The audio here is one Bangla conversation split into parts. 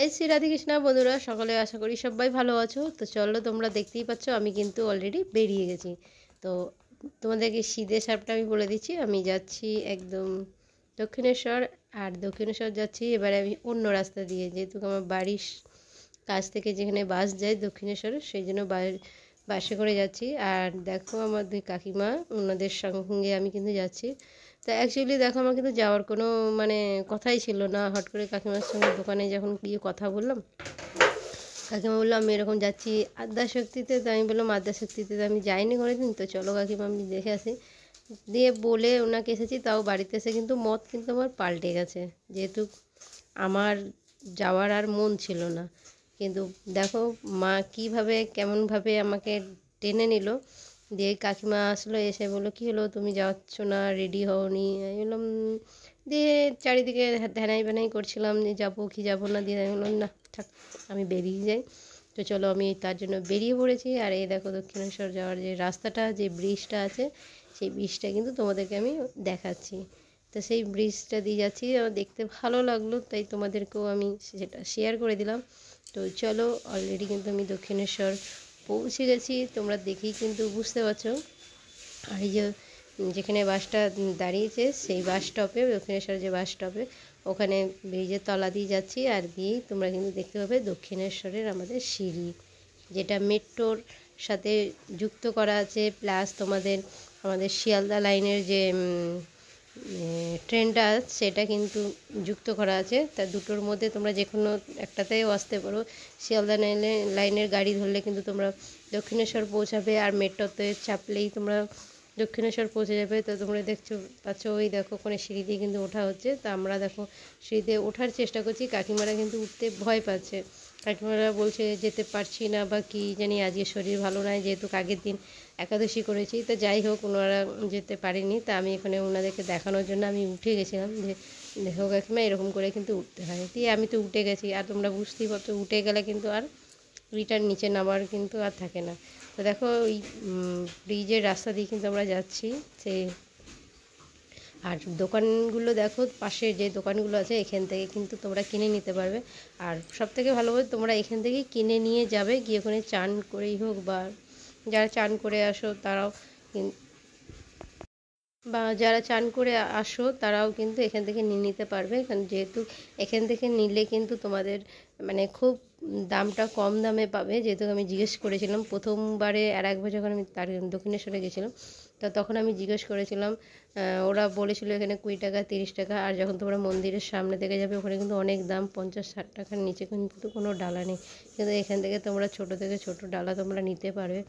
এই শ্রী রাধেকৃষ্ণা বন্ধুরা, সকলে আশা করি সবাই ভালো আছো। তো চলো, তোমরা দেখতেই পাচ্ছ আমি কিন্তু অলরেডি বেরিয়ে গেছি। তো তোমাদেরকে শীতের সাপটা আমি বলে দিচ্ছি, আমি যাচ্ছি একদম দক্ষিণেশ্বর। আর দক্ষিণেশ্বর যাচ্ছি এবারে আমি অন্য রাস্তা দিয়ে, যেহেতু আমার বাড়ির কাছ থেকে যেখানে বাস যায় দক্ষিণেশ্বরে, সেই জন্য বাসে করে যাচ্ছি। আর দেখো আমার দুই কাকিমা, ওনাদের সঙ্গে আমি কিন্তু যাচ্ছি। তা অ্যাকচুয়ালি দেখো আমার কিন্তু যাওয়ার কোনো মানে কথাই ছিল না। হট করে কাকিমার সঙ্গে দোকানে যখন গিয়ে কথা বললাম, কাকিমা বললো আমি এরকম যাচ্ছি আদ্যাশক্তিতে। তো আমি বললাম আদ্যাশক্তিতে তো আমি যাইনি কোনোদিন, তো চলো কাকিমা আমি দেখে আসি। দিয়ে বলে ওনাকে এসেছি, তাও বাড়িতে এসে কিন্তু মত কিন্তু আমার পাল্টে গেছে, যেহেতু আমার যাওয়ার আর মন ছিল না। কিন্তু দেখো মা কীভাবে কেমনভাবে আমাকে টেনে নিল। দিয়ে কাকিমা আসলো, এসে বললো কী হলো, তুমি যাচ্ছ না, রেডি হওনি? আমি বললাম দিয়ে চারিদিকে ধ্যানাই ব্যানাই করছিলাম যে যাবো কি যাবো না। দিয়ে আমি বললাম না থাক, আমি বেরিয়ে যাই। তো চলো আমি তার জন্য বেরিয়ে পড়েছি। আর এই দেখো দক্ষিণেশ্বর যাওয়ার যে রাস্তাটা, যে ব্রিজটা আছে, সেই ব্রিজটা কিন্তু তোমাদেরকে আমি দেখাচ্ছি। তো সেই ব্রিজটা দিয়ে যাচ্ছি, আমার দেখতে ভালো লাগলো, তাই তোমাদেরকেও আমি সেটা শেয়ার করে দিলাম। তো চলো, অলরেডি কিন্তু আমি দক্ষিণেশ্বর পৌঁছে গেছি, তোমরা দেখেই কিন্তু বুঝতে পারছো। আর এই যে যেখানে বাসটা দাঁড়িয়েছে, সেই বাস স্টপে, দক্ষিণেশ্বর যে বাস স্টপে, ওখানে ব্রিজের তলা দিয়ে যাচ্ছি। আর দিয়েই তোমরা কিন্তু দেখতে পাবে দক্ষিণেশ্বরের আমাদের সিঁড়ি, যেটা মেট্রোর সাথে যুক্ত করা আছে। প্লাস তোমাদের আমাদের শিয়ালদা লাইনের যে ট্রেনটা, সেটা কিন্তু যুক্ত করা আছে। তা দুটোর মধ্যে তোমরা যে কোনো একটাতেও আসতে পারো। শিয়ালদা লাইনের গাড়ি ধরলে কিন্তু তোমরা দক্ষিণেশ্বর পৌঁছাবে, আর মেট্রোতে চাপলেই তোমরা দক্ষিণেশ্বর পৌঁছে যাবে। তো তোমরা দেখছো পাচ্ছ, ওই দেখো ওখানে সিঁড়ি দিয়ে কিন্তু ওঠা হচ্ছে। তা আমরা দেখো সিঁড়িতে ওঠার চেষ্টা করছি, কাকিমারা কিন্তু উঠতে ভয় পাচ্ছে। কাকিমারা বলছে যেতে পারছি না, বা কি জানি আজকে শরীর ভালো নয়, যেহেতু আগের দিন একাদশী করেছি। তো যাই হোক, ওনারা যেতে পারেনি। তা আমি এখানে ওনাদেরকে দেখানোর জন্য আমি উঠে গেছিলাম, যে দেখো কাকিমা এরকম করে কিন্তু উঠতে হয়। দিয়ে আমি তো উঠে গেছি, আর তোমরা বুঝতেই পারছো উঠে গেলে কিন্তু আর রিটার্ন নিচে নামার কিন্তু আর থাকে না। তো দেখো ওই ব্রিজের রাস্তা দিয়ে কিন্তু আমরা যাচ্ছি। সেই আর দোকানগুলো দেখো, পাশে যে দোকানগুলো আছে, এখান থেকে কিন্তু তোমরা কিনে নিতে পারবে। আর সবথেকে ভালোভাবে তোমরা এখান থেকেই কিনে নিয়ে যাবে, গিয়ে ওখানে চান করেই হোক, বা যারা চান করে আসো তারাও যারা চান করে আসো তারাও কিন্তু এখান থেকে নিয়ে নিতে পারবে। কারণ যেহেতু এখান থেকে নিলে কিন্তু তোমাদের মানে খুব দামটা কম দামে পাবে। যেহেতু আমি জিজ্ঞেস করেছিলাম প্রথমবারে, আর একবার যখন আমি তার দক্ষিণেশ্বরে গেছিলাম, তো তখন আমি জিজ্ঞেস করেছিলাম, ওরা বলেছিল এখানে 20 টাকা 30 টাকা। আর যখন তোমরা মন্দিরের সামনে থেকে যাবে, ওখানে কিন্তু অনেক দাম, 50-60 টাকার নিচে কিন্তু কোনো ডালা নেই। কিন্তু এখান থেকে তোমরা ছোটো থেকে ছোটো ডালা তোমরা নিতে পারবে।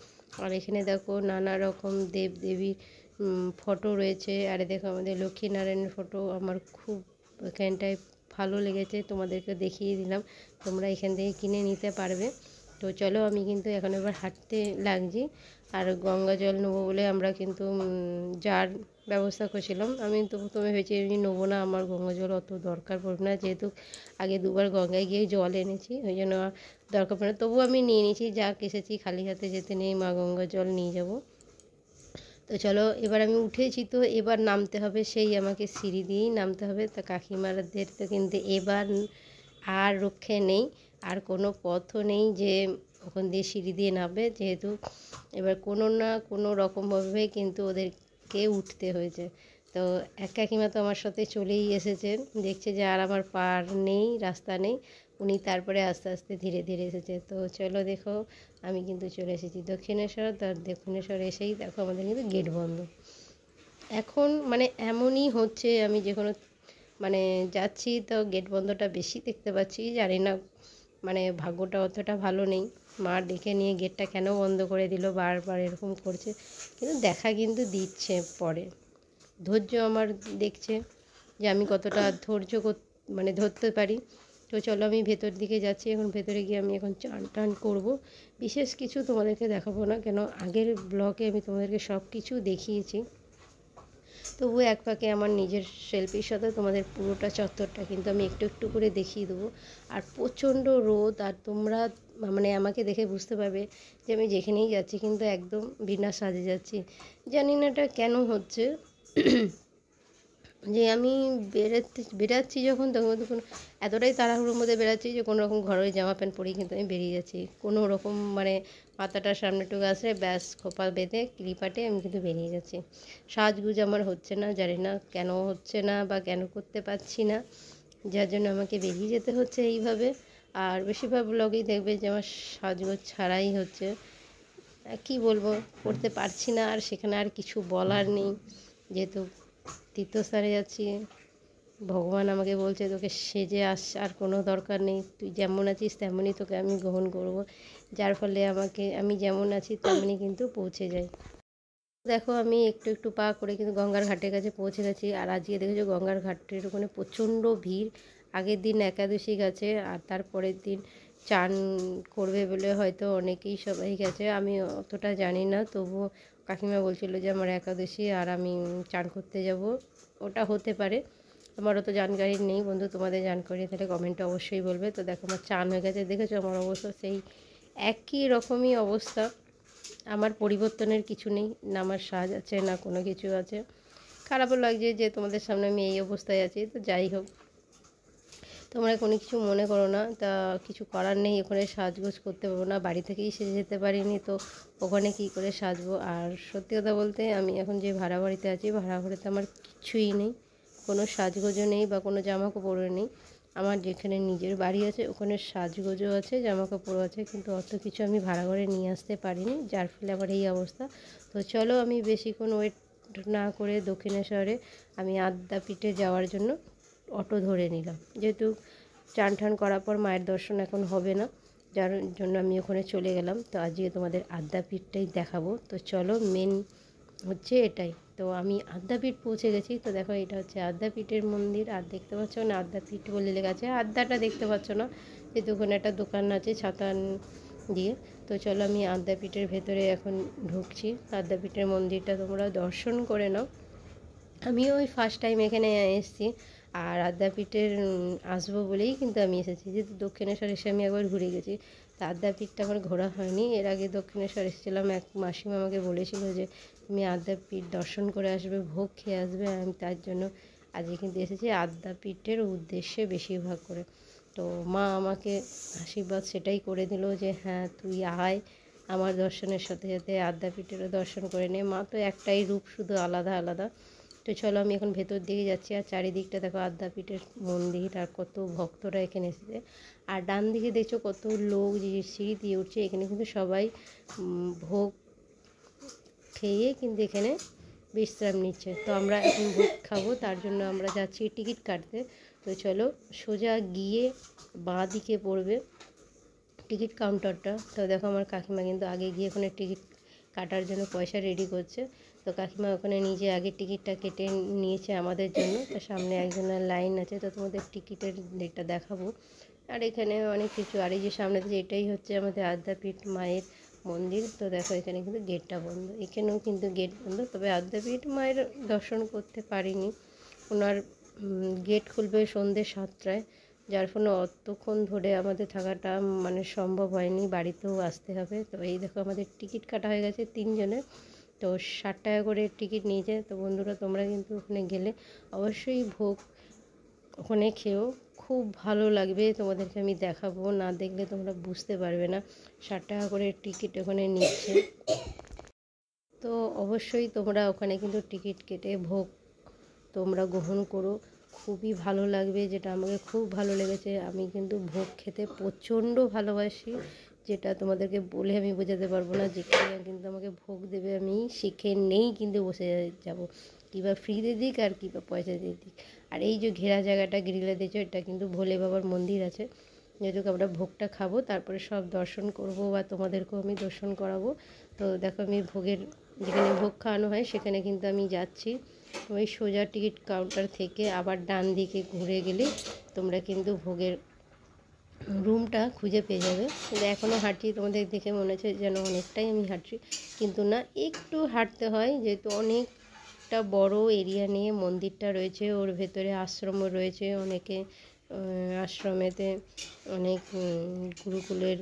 আর এখানে দেখো নানা রকম দেব দেবীর ফটো রয়েছে। আর দেখো আমাদের লক্ষ্মীনারায়ণের ফটো, আমার খুব এখানটায় ভালো লেগেছে, তোমাদেরকে দেখিয়ে দিলাম। তোমরা এখান থেকে কিনে নিতে পারবে। তো চলো, আমি কিন্তু এখন এবার হাঁটতে লাগছি। আর গঙ্গা জল নেবো বলে আমরা কিন্তু যার ব্যবস্থা করছিলাম। আমি তো প্রথমে ভেবেছি আমি নেবো না, আমার গঙ্গা জল অত দরকার পড়বে না, যেহেতু আগে দুবার গঙ্গায় গিয়ে জল এনেছি, ওই জন্য দরকার পড়ে না। তবুও আমি নিয়ে নিয়েছি, যা এসেছি খালি হাতে যেতে নেই, মা গঙ্গা জল নিয়ে যাবো। তো চলো, এবার আমি উঠেছি, তো এবার নামতে হবে, সেই আমাকে সিঁড়ি দিয়েই নামতে হবে। তা কাকিমাদের তো কিন্তু এবার আর রক্ষে নেই, আর কোনো পথও নেই যে ওখান দিয়ে সিঁড়ি দিয়ে নামবে, যেহেতু এবার কোনো না কোনো রকমভাবে কিন্তু ওদেরকে উঠতে হয়েছে। তো এক কাকিমা তো আমার সাথে চলেই এসেছেন, দেখছে যে আর আমার পার নেই, রাস্তা নেই, উনি তারপরে আস্তে আস্তে ধীরে ধীরে এসেছে। তো চলো দেখো, আমি কিন্তু চলে এসেছি দক্ষিণেশ্বর। তার দক্ষিণেশ্বর এসেই দেখো আমাদের কিন্তু গেট বন্ধ এখন। মানে এমনই হচ্ছে, আমি যে কোনো মানে যাচ্ছি তো গেট বন্ধটা বেশি দেখতে পাচ্ছি, জানি না, মানে ভাগ্যটা অতটা ভালো নেই। মা ডেকে নিয়ে গেটটা কেন বন্ধ করে দিল, বারবার এরকম করছে, কিন্তু দেখা কিন্তু দিচ্ছে পরে। ধৈর্য আমার দেখছে যে আমি কতটা ধৈর্য মানে ধরতে পারি। তো চলো, আমি ভেতর দিকে যাচ্ছি। এখন ভেতরে গিয়ে আমি এখন চান টান করবো। বিশেষ কিছু তোমাদেরকে দেখাবো না, কেন আগের ব্লগে আমি তোমাদেরকে সব কিছু দেখিয়েছি। তবু এক ফাঁকে আমার নিজের সেলফির সাথে তোমাদের পুরোটা চত্বরটা কিন্তু আমি একটু একটু করে দেখিয়ে দেবো। আর প্রচণ্ড রোদ, আর তোমরা মানে আমাকে দেখে বুঝতে পারবে যে আমি যেখানেই যাচ্ছি কিন্তু একদম বিনা সাজে যাচ্ছি। জানি না এটা কেন হচ্ছে। যে আমি বেরাচ্ছি যখন তখন কিন্তু কোনো এতটাই তাড়াহুড়োর মধ্যে বেরাচ্ছি যে কোনো রকম ঘরের জামা প্যান্ট পরেই কিন্তু আমি বেরিয়ে যাচ্ছি, কোনো রকম মানে মাথাটা সামনেটুকু আসলে ব্যাস খোপা বেঁধে ক্লিপাটে আমি কিন্তু বেরিয়ে যাচ্ছি। সাজগুজ আমার হচ্ছে না, জানি না কেন হচ্ছে না বা কেন করতে পারছি না, যার জন্য আমাকে বেরিয়ে যেতে হচ্ছে এইভাবে। আর বেশিরভাগ ব্লগেই দেখবে যে আমার সাজগোজ ছাড়াই হচ্ছে। কি বলবো, করতে পারছি না, আর সেখানে আর কিছু বলার নেই, যেহেতু তীর্থস্থানে যাচ্ছি। ভগবান আমাকে বলছে তোকে সেজে আস, আর কোনো দরকার নেই, তুই যেমন আছিস তেমনই তোকে আমি গ্রহণ করব, যার ফলে আমি যেমন আছি তেমনই কিন্তু পৌঁছে যাই। দেখো আমি একটু একটু পা করে কিন্তু গঙ্গার ঘাটের কাছে পৌঁছে গেছি। আর আজকে দেখেছো গঙ্গার ঘাটের ওখানে প্রচণ্ড ভিড়। আগের দিন একাদশী গেছে, আর তারপরের দিন চান করবে বলে হয়তো অনেকেই সবাই গেছে, আমি অতটা জানি না, তবুও কাকিমা বলছিল যে আমার একাদশী আর আমি চান করতে যাব। ওটা হতে পারে, আমারও তো জানকারি নেই। বন্ধু তোমাদের জানকারি তাহলে কমেন্টে অবশ্যই বলবে। তো দেখো আমার চান হয়ে গেছে, দেখেছো আমার অবস্থা সেই একই রকমই অবস্থা, আমার পরিবর্তনের কিছু নেই, না আমার সাজ আছে না কোনো কিছু আছে। খারাপও লাগছে যে তোমাদের সামনে আমি এই অবস্থায় আছি। তো যাই হোক, তোমরা কোনো কিছু মনে করো না, তা কিছু করার নেই, ওখানে সাজগোজ করতে পারবো না, বাড়ি থেকেই সেজে যেতে পারিনি, তো ওখানে কি করে সাজবো। আর সত্যি কথা বলতে আমি এখন যে ভাড়া বাড়িতে আছি, ভাড়া বাড়িতে আমার কিছুই নেই, কোনো সাজগোজও নেই বা কোনো জামা কাপড়ও নেই। আমার যেখানে নিজের বাড়ি আছে ওখানে সাজগোজও আছে, জামা কাপড়ও আছে, কিন্তু অত কিছু আমি ভাড়া ঘরে নিয়ে আসতে পারিনি, যার ফলে আমার এই অবস্থা। তো চলো আমি বেশিক্ষণ ওয়েট না করে দক্ষিণেশ্বরে আমি আদ্যাপীঠে যাওয়ার জন্য অটো ধরে নিলাম, যেহেতু চান টান করার পর মায়ের দর্শন এখন হবে না, যার জন্য আমি ওখানে চলে গেলাম। তো আজকে তোমাদের আদ্যাপীঠটাই দেখাবো। তো চলো, মেন হচ্ছে এটাই। তো আমি আদ্যাপীঠ পৌঁছে গেছি। তো দেখো এটা হচ্ছে আদ্যাপীঠের মন্দির, আর দেখতে পাচ্ছ না আদ্যাপীঠ বলে লেখা আছে, আদ্যাটা দেখতে পাচ্ছ না, যেহেতু ওখানে একটা দোকান আছে ছাতা দিয়ে। তো চলো আমি আদ্যাপীঠের ভেতরে এখন ঢুকছি। আদ্যাপীঠের মন্দিরটা তোমরা দর্শন করে নাও। আমিও ওই ফার্স্ট টাইম এখানে এসেছি, আর আদ্যাপীঠের আসবো বলেই কিন্তু আমি এসেছি, যেহেতু দক্ষিণেশ্বর এসে আমি একবার ঘুরে গেছি। তা আদ্যাপীঠটা আমার ঘোরা হয়নি, এর আগে দক্ষিণেশ্বর এসেছিলাম, এক মাসিমা আমাকে বলেছিল যে তুমি আদ্যাপীঠ দর্শন করে আসবে, ভোগ খেয়ে আসবে, আমি তার জন্য আজকে কিন্তু এসেছি আদ্যাপীঠের উদ্দেশ্যে বেশিরভাগ করে। তো মা আমাকে আশীর্বাদ সেটাই করে দিল যে হ্যাঁ তুই আয়, আমার দর্শনের সাথে সাথে আদ্যাপীঠেরও দর্শন করে নে। মা তো একটাই রূপ, শুধু আলাদা আলাদা। তো চলো আমি এখন ভেতর দিকে যাচ্ছি, আর চারিদিকটা দেখো আদ্যাপীঠের মন্দির, আর কত ভক্তরা এখানে এসেছে। আর ডান দিকে দেখছো কত লোক যে সিঁড়ি দিয়ে উঠছে, এখানে কিন্তু সবাই ভোগ খেয়ে কিন্তু এখানে বিশ্রাম নিচ্ছে। তো আমরা এখন ভোগ খাবো, তার জন্য আমরা যাচ্ছি টিকিট কাটতে। তো চলো সোজা গিয়ে বাঁ দিকে পড়বে টিকিট কাউন্টারটা। তো দেখো আমার কাকিমা কিন্তু আগে গিয়ে ওখানে টিকিট কাটার জন্য পয়সা রেডি করছে। তো কাকিমা ওখানে নিজে আগে টিকিটটা কেটে নিয়েছে আমাদের জন্য। তো সামনে একজনের লাইন আছে, তো তোমাদের টিকিটের ডেটটা দেখাবো। আর এখানে অনেক কিছু, আর এই যে সামনে যে এটাই হচ্ছে আমাদের আদ্যাপীঠ মায়ের মন্দির। তো দেখো এখানে কিন্তু গেটটা বন্ধ, এখানেও কিন্তু গেট বন্ধ, তবে আদ্যাপীঠ মায়ের দর্শন করতে পারিনি। ওনার গেট খুলবে সন্ধ্যে 7টায়, যার ফলে অতক্ষণ ধরে আমাদের থাকাটা মানে সম্ভব হয়নি, বাড়িতেও আসতে হবে। তো এই দেখো আমাদের টিকিট কাটা হয়ে গেছে 3 জনের। তো 60 টাকা করে টিকিট নিয়েছে। তো বন্ধুরা তোমরা কিন্তু ওখানে গেলে অবশ্যই ভোগ ওখানে খেয়েও, খুব ভালো লাগবে, তোমাদেরকে আমি দেখাবো, না দেখলে তোমরা বুঝতে পারবে না। 60 টাকা করে টিকিট ওখানে নিচ্ছে, তো অবশ্যই তোমরা ওখানে কিন্তু টিকিট কেটে ভোগ তোমরা গ্রহণ করো, খুবই ভালো লাগবে। যেটা আমাকে খুব ভালো লেগেছে, আমি কিন্তু ভোগ খেতে প্রচণ্ড ভালোবাসি, যেটা তোমাদেরকে বলে আমি বোঝাতে পারবো না। যেখানে কিন্তু আমাকে ভোগ দেবে আমি শিখে নেই কিন্তু বসে যাব, কিবা ফ্রিতে দিক আর কিবা পয়সা দিয়ে দিক। আর এই যে ঘেরা জায়গাটা গ্রিলে দিয়েছো, এটা কিন্তু ভোলে বাবার মন্দির আছে, যেহেতু আমরা ভোগটা খাবো তারপরে সব দর্শন করব বা তোমাদেরকেও আমি দর্শন করাবো। তো দেখো আমি ভোগের যেখানে ভোগ খাওয়ানো হয় সেখানে কিন্তু আমি যাচ্ছি। ওই সোজা টিকিট কাউন্টার থেকে আবার ডান দিকে ঘুরে গেলে তোমরা কিন্তু ভোগের রুমটা খুঁজে পেয়ে যাবে। কিন্তু এখনও হাঁটছি, তোমাদের দেখে মনে হচ্ছে যেন অনেকটাই আমি হাঁটছি, কিন্তু না, একটু হাঁটতে হয়, যেহেতু অনেকটা বড় এরিয়া নিয়ে মন্দিরটা রয়েছে, ওর ভেতরে আশ্রমও রয়েছে, অনেকে আশ্রমেতে অনেক গুরুকুলের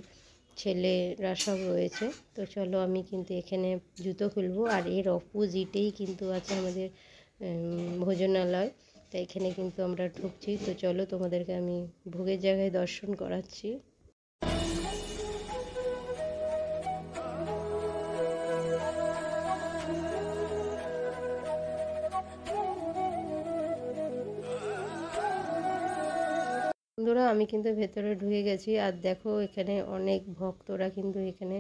ছেলেরা সব রয়েছে। তো চলো আমি কিন্তু এখানে জুতো খুলবো, আর এর অপোজিটেই কিন্তু আছে আমাদের ভোজনালয়। তো এখানে কিন্তু আমরা ঢুকছি। তো চলো তোমাদেরকে আমি ভোগের জায়গায় দর্শন করাচ্ছি। বন্ধুরা আমি কিন্তু ভেতরে ঢুকে গেছি, আর দেখো এখানে অনেক ভক্তরা কিন্তু এখানে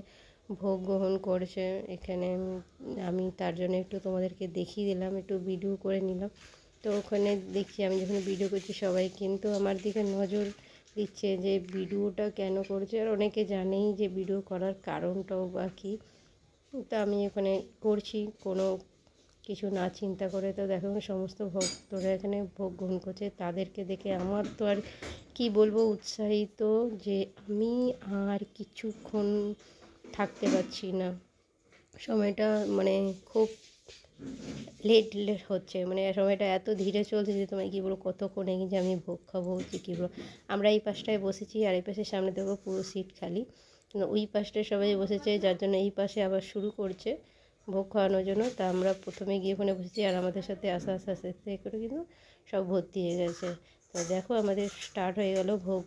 ভোগ গ্রহণ করছে। এখানে আমি তার জন্য একটু তোমাদেরকে দেখিয়ে দিলাম, একটু ভিডিও করে নিলাম। তো ওখানে দেখছি আমি যখন ভিডিও করছি সবাই কিন্তু আমার দিকে নজর দিচ্ছে যে ভিডিওটা কেন করছে, আর অনেকে জানেই যে ভিডিও করার কারণটাও বা কী। তো আমি এখানে করছি কোনো কিছু না চিন্তা করে। তো দেখো সমস্ত ভক্তরা এখানে ভোগ গ্রহণ করছে, তাদেরকে দেখে আমার তো আর কি বলবো উৎসাহিত যে আমি আর কিছুক্ষণ থাকতে পারছি না। সময়টা মানে খুব লেট হচ্ছে, মানে সময়টা এত ধীরে চলছে যে তোমায় কী বলবো, কতক্ষণে যে আমি ভোগ খাবো যে কী বলবো। আমরা এই পাশটায় বসেছি আর এই পাশে সামনে দেখো পুরো সিট খালি, ওই পাশটায় সবাই বসেছে, যার জন্য এই পাশে আবার শুরু করছে ভোগ খাওয়ানোর জন্য। তা আমরা প্রথমে গিয়ে ওখানে বসেছি আর আমাদের সাথে আস্তে আস্তে আস্তে আস্তে করে কিন্তু সব ভর্তি হয়ে গেছে। তো দেখো আমাদের স্টার্ট হয়ে গেল ভোগ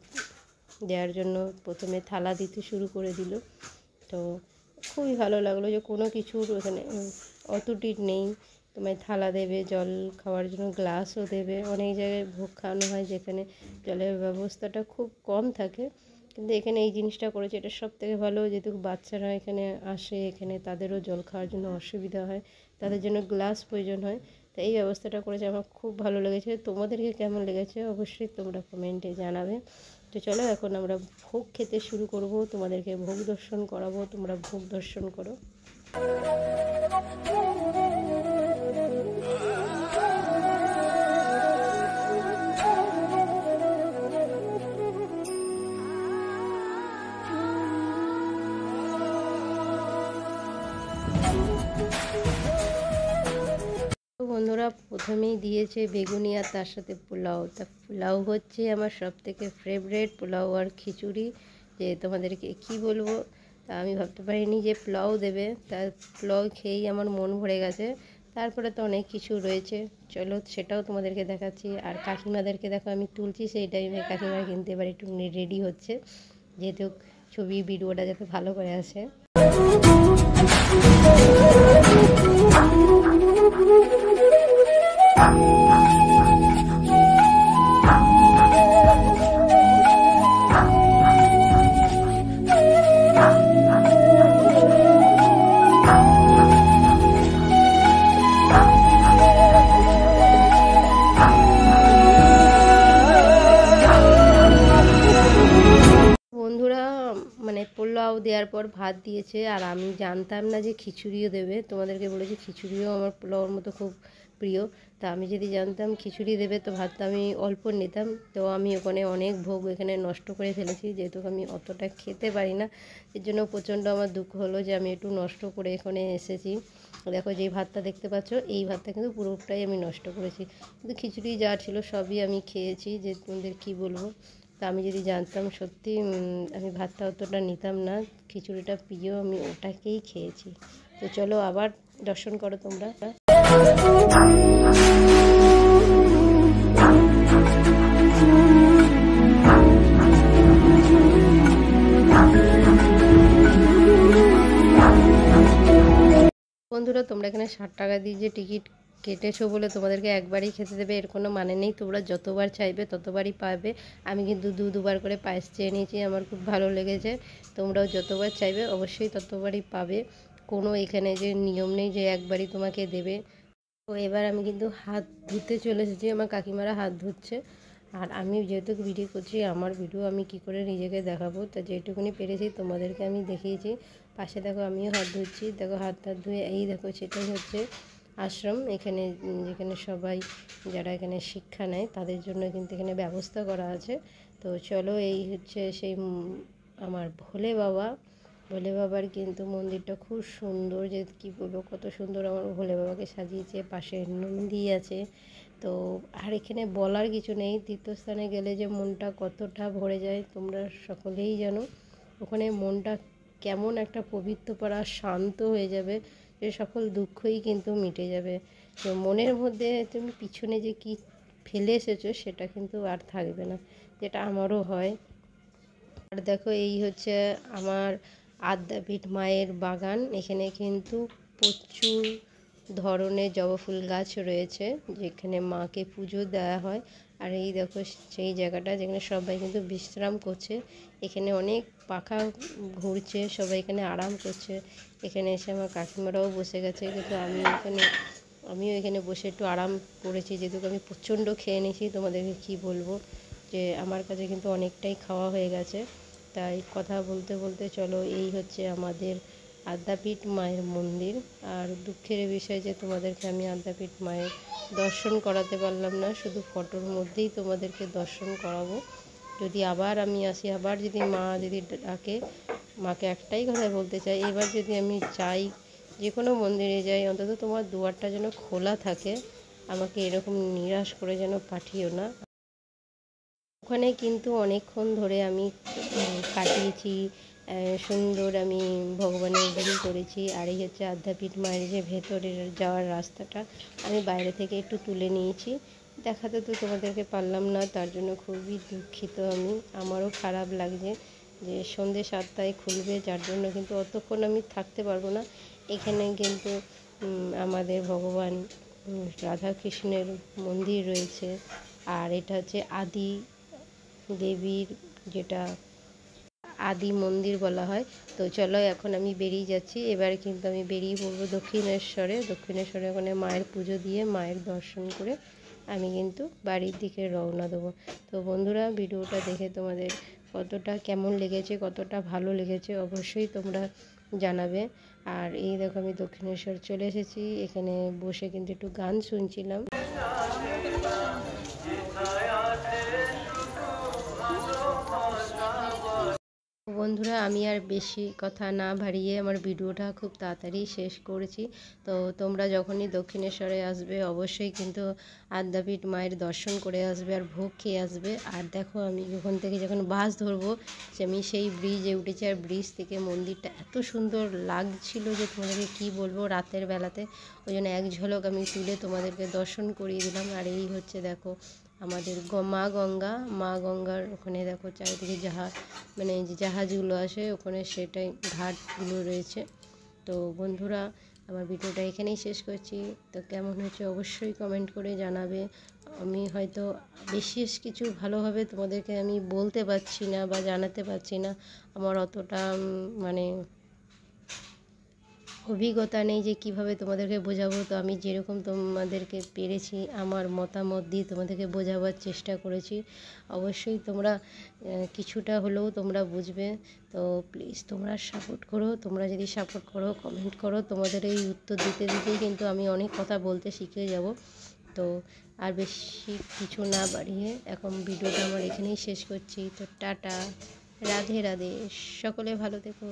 দেওয়ার জন্য। প্রথমে থালা দিতে শুরু করে দিল। তো খুবই ভালো লাগলো যে কোনো কিছুর ওখানে অতুটির নেই, তোমায় থালা দেবে, জল খাওয়ার জন্য গ্লাসও দেবে। অনেক জায়গায় ভোগ খাওয়ানো হয় যেখানে জলের ব্যবস্থাটা খুব কম থাকে, কিন্তু এখানে এই জিনিসটা করেছে, এটা সব থেকে ভালো। যেহেতু বাচ্চারা এখানে আসে, এখানে তাদেরও জল খাওয়ার জন্য অসুবিধা হয়, তাদের জন্য গ্লাস প্রয়োজন হয়। তো এই ব্যবস্থাটা করেছে, আমার খুব ভালো লেগেছে। তোমাদেরকে কেমন লেগেছে অবশ্যই তোমরা কমেন্টে জানাবে। তো চলো এখন আমরা ভোগ খেতে শুরু করব, তোমাদেরকে ভোগ দর্শন করাবো, তোমরা ভোগ দর্শন করো। বন্ধুরা প্রথমেই দিয়েছে বেগুনি আর তার সাথে পোলাও। তা পোলাও হচ্ছে আমার সব থেকে ফেভারেট, পোলাও আর খিচুড়ি। যে তোমাদেরকে কি বলবো, তা আমি ভাবতে পারিনি যে পোলাও দেবে। তা পোলাও খেয়েই আমার মন ভরে গেছে। তারপরে তো অনেক কিছু রয়েছে, চলো সেটাও তোমাদেরকে দেখাচ্ছি। আর কাকিমাদেরকে দেখো আমি তুলছি, সেই টাইমে কাকিমা কিন্তু এবার একটু রেডি হচ্ছে, যেহেতু ছবি ভিডিওটা যাতে ভালো করে আসে। বন্ধুরা মানে পোলাও দেওয়ার পর ভাত দিয়েছে, আর আমি জানতাম না যে খিচুড়িও দেবে। তোমাদেরকে বলেছি খিচুড়িও আমার পোলাওর মতো খুব প্রিয়। তা আমি যদি জানতাম খিচুড়ি দেবে তো ভাতটা আমি অল্প নিতাম। তো আমি ওখানে অনেক ভোগ এখানে নষ্ট করে ফেলেছি, যেহেতু আমি অতটা খেতে পারি না। এর জন্য প্রচণ্ড আমার দুঃখ হলো যে আমি একটু নষ্ট করে এখানে এসেছি। দেখো যেই ভাতটা দেখতে পাচ্ছ, এই ভাতটা কিন্তু পুরোটাই আমি নষ্ট করেছি, কিন্তু খিচুড়ি যা ছিল সবই আমি খেয়েছি। যে তোমাদের কী বলবো, তা আমি যদি জানতাম সত্যি আমি ভাতটা অতটা নিতাম না, খিচুড়িটা প্রিয়, আমি ওটাকেই খেয়েছি। তো চলো আবার দর্শন করো তোমরা। বন্ধুরা তোমরা এখানে 60 টাকা দিয়ে যে টিকিট কেটেছো বলে তোমাদেরকে একবারই খেতে দেবে এর কোনো মানে নেই, তোমরা যতবার চাইবে ততবারই পাবে। আমি কিন্তু দুবার করে পায়েস চেয়ে নিয়েছি, আমার খুব ভালো লেগেছে। তোমরাও যতবার চাইবে অবশ্যই ততবারই পাবে, কোনো এখানে যে নিয়ম নেই যে একবারই তোমাকে দেবে। তো এবার আমি কিন্তু হাত ধুতে চলে এসেছি, আমার কাকিমারা হাত ধুচ্ছে। আর আমি যেহেতু ভিডিও করছি, আমার ভিডিও আমি কি করে নিজেকে দেখাবো, তা যেটুকুনি পেরেছি তোমাদেরকে আমি দেখিয়েছি। পাশে দেখো আমিও হাত ধুচ্ছি, দেখো হাত ধুয়ে এই দেখো সেটাই হচ্ছে আশ্রম। এখানে যেখানে সবাই যারা এখানে শিক্ষা নেয় তাদের জন্য কিন্তু এখানে ব্যবস্থা করা আছে। তো চলো এই হচ্ছে সেই আমার ভোলে বাবা। ভোলে বাবার কিন্তু মন্দিরটা খুব সুন্দর, যে কী বলবো কত সুন্দর আমার ভোলে বাবাকে সাজিয়েছে, পাশে নন্দী আছে। তো আর এখানে বলার কিছু নেই, তীর্থস্থানে গেলে যে মনটা কতটা ভরে যায় তোমরা সকলেই জানো। ওখানে মনটা কেমন একটা পবিত্র পারা শান্ত হয়ে যাবে, যে সকল দুঃখই কিন্তু মিটে যাবে। তো মনের মধ্যে তুমি পিছনে যে কী ফেলে এসেছো সেটা কিন্তু আর থাকবে না, যেটা আমারও হয়। আর দেখো এই হচ্ছে আমার আদ্যাপীঠ মায়ের বাগান। এখানে কিন্তু প্রচুর ধরনের জবা ফুল গাছ রয়েছে, যেখানে মাকে পুজো দেওয়া হয়। আর এই দেখো সেই জায়গাটা যেখানে সবাই কিন্তু বিশ্রাম করছে। এখানে অনেক পাখা ঘুরছে, সবাই এখানে আরাম করছে। এখানে এসে আমার কাকিমারাও বসে গেছে, কিন্তু আমিও এখানে বসে একটু আরাম করেছি, যেহেতু আমি প্রচণ্ড খেয়ে নিয়েছি। তোমাদেরকে কি বলবো, যে আমার কাছে কিন্তু অনেকটাই খাওয়া হয়ে গেছে। তাই কথা বলতে বলতে চলো, এই হচ্ছে আমাদের আদ্যাপীঠ মায়ের মন্দির। আর দুঃখের বিষয় যে তোমাদেরকে আমি আদ্যাপীঠ মায়ের দর্শন করাতে পারলাম না, শুধু ফটোর মধ্যেই তোমাদেরকে দর্শন করাবো। যদি আবার আমি আসি, আবার যদি মা যদি ডাকে, মাকে একটাই কথা বলতে চাই, এবার যদি আমি যাই, যে কোনো মন্দিরে যাই, অন্তত তোমার দুয়ারটা যেন খোলা থাকে, আমাকে এরকম নিরাশ করে যেন পাঠিও না। ওখানে কিন্তু অনেকক্ষণ ধরে আমি কাটিয়েছি, সুন্দর আমি ভগবানের গুলি করেছি। আর এই হচ্ছে আদ্যাপীঠ মায়ের যে ভেতরের যাওয়ার রাস্তাটা, আমি বাইরে থেকে একটু তুলে নিয়েছি, দেখাতে তো তোমাদেরকে পারলাম না, তার জন্য খুবই দুঃখিত আমি। আমারও খারাপ লাগছে যে সন্ধ্যে 7টায় খুলবে, যার জন্য কিন্তু অতক্ষণ আমি থাকতে পারবো না। এখানে কিন্তু আমাদের ভগবান রাধাকৃষ্ণের মন্দির রয়েছে। আর এটা হচ্ছে আদি দেবীর, যেটা আদি মন্দির বলা হয়। তো চলো এখন আমি বেরিয়ে যাচ্ছি, এবারে কিন্তু আমি বেরিয়ে পড়বো দক্ষিণেশ্বরে ওখানে মায়ের পুজো দিয়ে, মায়ের দর্শন করে আমি কিন্তু বাড়ির দিকে রওনা দেবো। তো বন্ধুরা, ভিডিওটা দেখে তোমাদের কতটা কেমন লেগেছে, কতটা ভালো লেগেছে অবশ্যই তোমরা জানাবে। আর এই দেখো আমি দক্ষিণেশ্বর চলে এসেছি, এখানে বসে কিন্তু একটু গান শুনছিলাম। বন্ধুরা, আমি আর বেশি কথা না বাড়িয়ে আমার ভিডিওটা খুব তাড়াতাড়ি শেষ করেছি। তো তোমরা যখনই দক্ষিণেশ্বরে আসবে, অবশ্যই কিন্তু আদ্যাপীঠ মায়ের দর্শন করে আসবে আর ভোগ খেয়ে আসবে। আর দেখো আমি ওখান থেকে যখন বাস ধরবো, যে আমি সেই ব্রিজে উঠেছি, আর ব্রিজ থেকে মন্দিরটা এত সুন্দর লাগছিল যে তোমাদেরকে কি বলবো রাতের বেলাতে। ওই জন্য এক ঝলক আমি তুলে তোমাদেরকে দর্শন করিয়ে দিলাম। আর এই হচ্ছে দেখো আমাদের মা গঙ্গার ওখানে দেখো চারিদিকে মানে যে জাহাজগুলো আসে ওখানে, সেটাই ঘাটগুলো রয়েছে। তো বন্ধুরা, আমার ভিডিওটা এখানেই শেষ করছি। তো কেমন হয়েছে অবশ্যই কমেন্ট করে জানাবে। আমি হয়তো বিশেষ কিছু ভালোভাবে তোমাদেরকে আমি বলতে পারছি না বা জানাতে পারছি না, আমার অতটা মানে অভিজ্ঞতা নেই যে কিভাবে তোমাদেরকে বোঝাবো। তো আমি যেরকম তোমাদেরকে পেরেছি আমার মতামত দিয়ে তোমাদেরকে বোঝাবার চেষ্টা করেছি। অবশ্যই তোমরা কিছুটা হলেও তোমরা বুঝবে। তো প্লিজ তোমরা সাপোর্ট করো, তোমরা যদি সাপোর্ট করো, কমেন্ট করো, তোমাদের এই উত্তর দিতে দিতেই কিন্তু আমি অনেক কথা বলতে শিখে যাব। তো আর বেশি কিছু না বাড়িয়ে এখন ভিডিওটা আমার এখানেই শেষ করছি। তো টাটা, রাধে রাধে, সকলে ভালো থেকো।